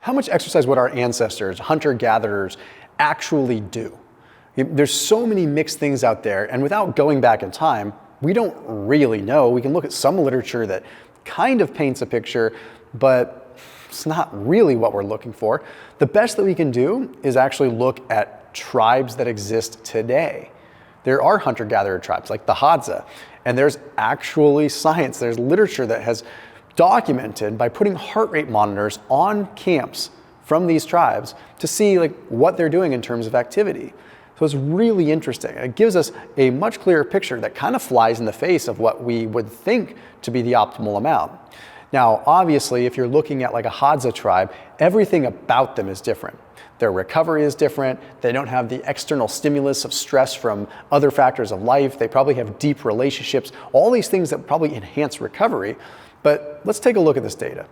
how much exercise would our ancestors, hunter-gatherers, actually do? There's so many mixed things out there, and without going back in time, we don't really know. We can look at some literature that kind of paints a picture, but it's not really what we're looking for. The best that we can do is actually look at tribes that exist today. There are hunter-gatherer tribes like the Hadza, and there's actually science, there's literature that has documented by putting heart rate monitors on camps from these tribes to see what they're doing in terms of activity. So it's really interesting. It gives us a much clearer picture that kind of flies in the face of what we would think to be the optimal amount. Now, obviously, if you're looking at a Hadza tribe, everything about them is different. Their recovery is different. They don't have the external stimulus of stress from other factors of life. They probably have deep relationships, all these things that probably enhance recovery. But let's take a look at this data.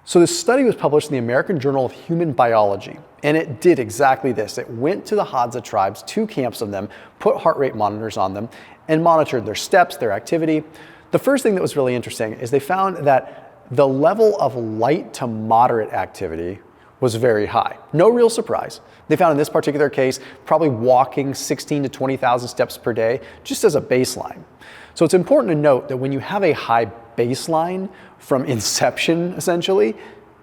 So this study was published in the American Journal of Human Biology, and it did exactly this. It went to the Hadza tribes, 2 camps of them, put heart rate monitors on them, and monitored their steps, their activity. The first thing that was really interesting is they found that the level of light to moderate activity was very high. No real surprise. They found in this particular case, probably walking 16 to 20,000 steps per day, just as a baseline. So it's important to note that when you have a high baseline from inception, essentially,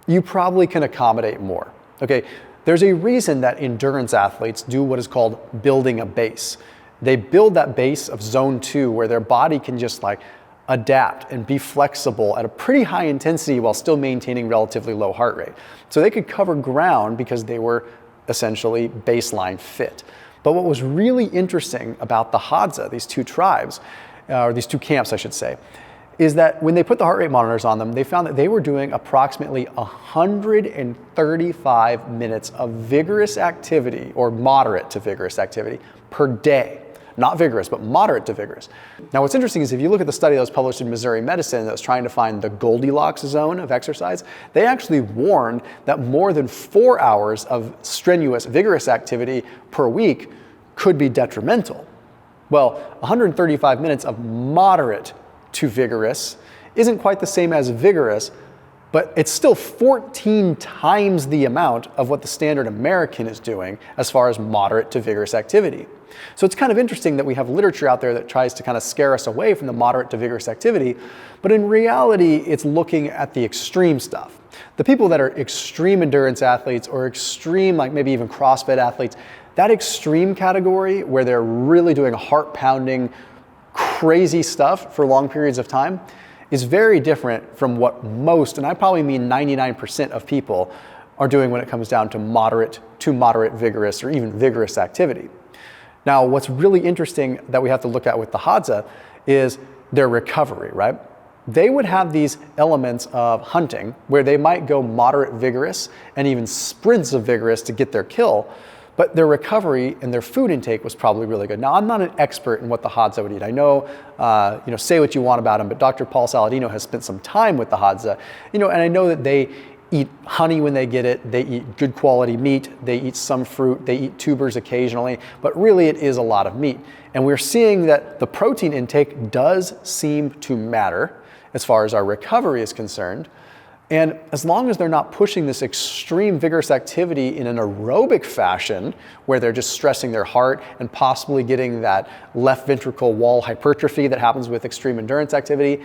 you probably can accommodate more. Okay, there's a reason that endurance athletes do what is called building a base. They build that base of zone 2 where their body can just adapt and be flexible at a pretty high intensity while still maintaining relatively low heart rate. So they could cover ground because they were essentially baseline fit. But what was really interesting about the Hadza, these 2 tribes, or these 2 camps, I should say, is that when they put the heart rate monitors on them, they found that they were doing approximately 135 minutes of vigorous activity, or moderate to vigorous activity, per day. Not vigorous, but moderate to vigorous. Now what's interesting is if you look at the study that was published in Missouri Medicine that was trying to find the Goldilocks zone of exercise, they actually warned that more than 4 hours of strenuous, vigorous activity per week could be detrimental. Well, 135 minutes of moderate to vigorous isn't quite the same as vigorous, but it's still 14 times the amount of what the standard American is doing as far as moderate to vigorous activity. So it's kind of interesting that we have literature out there that tries to kind of scare us away from the moderate to vigorous activity, but in reality, it's looking at the extreme stuff. The people that are extreme endurance athletes or extreme, maybe even CrossFit athletes, that extreme category where they're really doing heart-pounding, crazy stuff for long periods of time is very different from what most, and I probably mean 99% of people, are doing when it comes down to moderate vigorous or even vigorous activity. Now, what's really interesting that we have to look at with the Hadza is their recovery, right? They would have these elements of hunting where they might go moderate vigorous and even sprints of vigorous to get their kill, but their recovery and their food intake was probably really good. Now, I'm not an expert in what the Hadza would eat. I know, say what you want about them, but Dr. Paul Saladino has spent some time with the Hadza, and I know that they eat honey when they get it, they eat good quality meat, they eat some fruit, they eat tubers occasionally, but really it is a lot of meat. And we're seeing that the protein intake does seem to matter as far as our recovery is concerned. And as long as they're not pushing this extreme vigorous activity in an aerobic fashion, where they're just stressing their heart and possibly getting that left ventricle wall hypertrophy that happens with extreme endurance activity,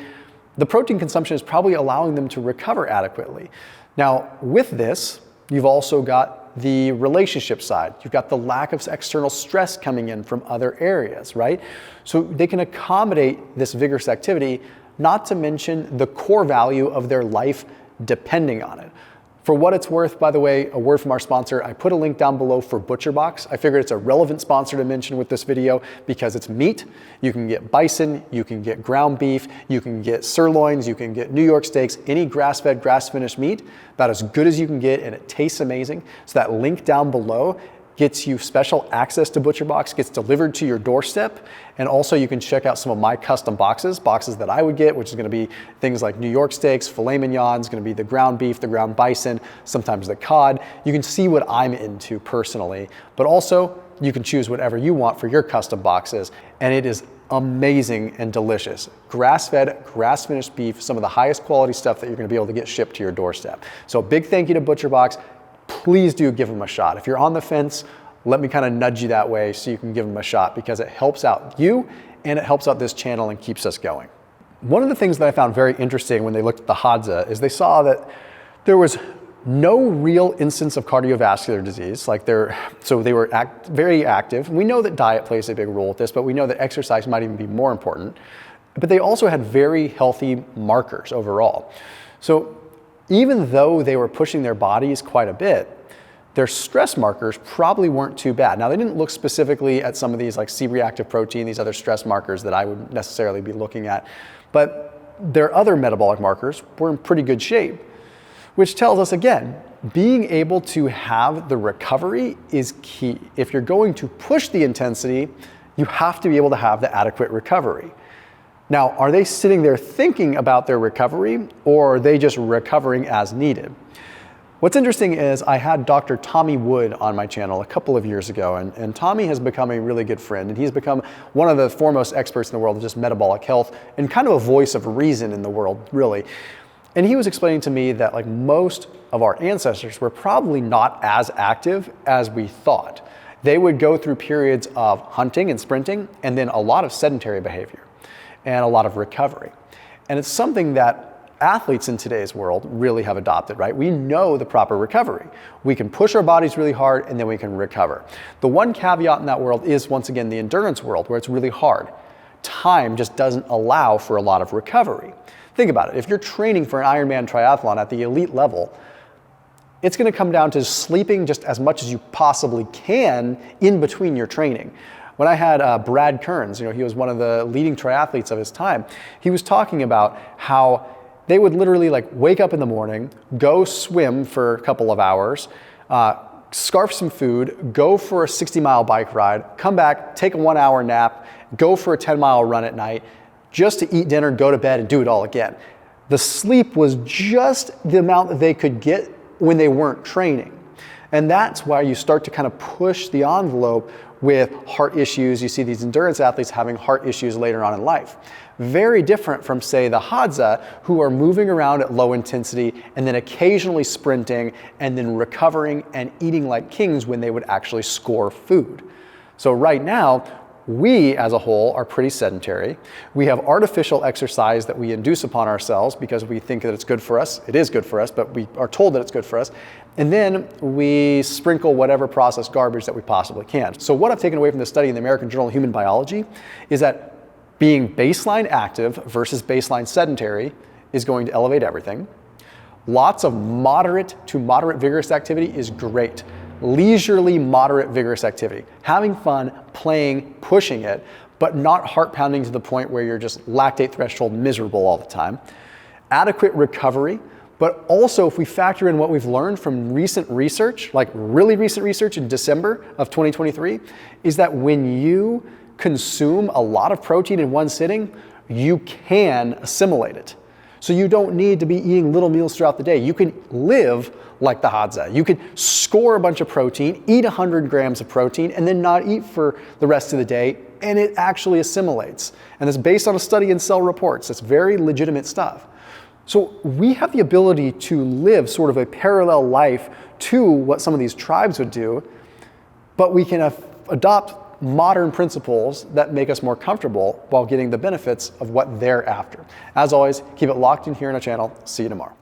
the protein consumption is probably allowing them to recover adequately. Now, with this, you've also got the relationship side. You've got the lack of external stress coming in from other areas, right? So they can accommodate this vigorous activity, not to mention the core value of their life depending on it. For what it's worth, by the way, a word from our sponsor, I put a link down below for ButcherBox. I figured it's a relevant sponsor to mention with this video because it's meat. You can get bison, you can get ground beef, you can get sirloins, you can get New York steaks, any grass-fed, grass-finished meat, about as good as you can get, and it tastes amazing. So that link down below gets you special access to ButcherBox, gets delivered to your doorstep, and also you can check out some of my custom boxes that I would get, which is gonna be things like New York steaks, filet mignons, gonna be the ground beef, the ground bison, sometimes the cod. You can see what I'm into personally, but also you can choose whatever you want for your custom boxes, and it is amazing and delicious. Grass-fed, grass-finished beef, some of the highest quality stuff that you're gonna be able to get shipped to your doorstep. So a big thank you to ButcherBox. please do give them a shot. If you're on the fence, let me kind of nudge you that way so you can give them a shot, because it helps out you and it helps out this channel and keeps us going. One of the things that I found very interesting when they looked at the Hadza is they saw that there was no real instance of cardiovascular disease. So they were very active. We know that diet plays a big role with this, but we know that exercise might even be more important. But they also had very healthy markers overall. So even though they were pushing their bodies quite a bit, their stress markers probably weren't too bad. Now, they didn't look specifically at some of these like C-reactive protein, these other stress markers that I would necessarily be looking at, but their other metabolic markers were in pretty good shape, which tells us, again, being able to have the recovery is key. If you're going to push the intensity, you have to be able to have the adequate recovery. Now, are they sitting there thinking about their recovery, or are they just recovering as needed? What's interesting is I had Dr. Tommy Wood on my channel a couple of years ago, and Tommy has become a really good friend, and he's become one of the foremost experts in the world of just metabolic health and kind of a voice of reason in the world, really. And he was explaining to me that like most of our ancestors were probably not as active as we thought. They would go through periods of hunting and sprinting, and then a lot of sedentary behavior and a lot of recovery. And it's something that athletes in today's world really have adopted, right? We know the proper recovery. We can push our bodies really hard and then we can recover. The one caveat in that world is, once again, the endurance world, where it's really hard. Time just doesn't allow for a lot of recovery. Think about it. If you're training for an Ironman triathlon at the elite level, it's going to come down to sleeping just as much as you possibly can in between your training. When I had Brad Kearns, he was one of the leading triathletes of his time, he was talking about how they would literally like wake up in the morning, go swim for a couple of hours, scarf some food, go for a 60-mile bike ride, come back, take a 1-hour nap, go for a 10-mile run at night, just to eat dinner, go to bed, and do it all again. The sleep was just the amount that they could get when they weren't training. And that's why you start to kind of push the envelope with heart issues. You see these endurance athletes having heart issues later on in life. Very different from, say, the Hadza, who are moving around at low intensity and then occasionally sprinting and then recovering and eating like kings when they would actually score food. So right now, we as a whole are pretty sedentary. We have artificial exercise that we induce upon ourselves because we think that it's good for us. It is good for us, but we are told that it's good for us. And then we sprinkle whatever processed garbage that we possibly can. So what I've taken away from this study in the American Journal of Human Biology is that being baseline active versus baseline sedentary is going to elevate everything. Lots of moderate to moderate vigorous activity is great. Leisurely, moderate, vigorous activity. Having fun, playing, pushing it, but not heart pounding to the point where you're just lactate threshold miserable all the time. Adequate recovery, but also if we factor in what we've learned from recent research, like really recent research in December of 2023, is that when you consume a lot of protein in one sitting, you can assimilate it. So you don't need to be eating little meals throughout the day. You can live like the Hadza. You can score a bunch of protein, eat 100 grams of protein, and then not eat for the rest of the day, and it actually assimilates. And it's based on a study in Cell Reports. It's very legitimate stuff. So we have the ability to live sort of a parallel life to what some of these tribes would do, but we can adopt modern principles that make us more comfortable while getting the benefits of what they're after. As always, keep it locked in here on our channel. See you tomorrow.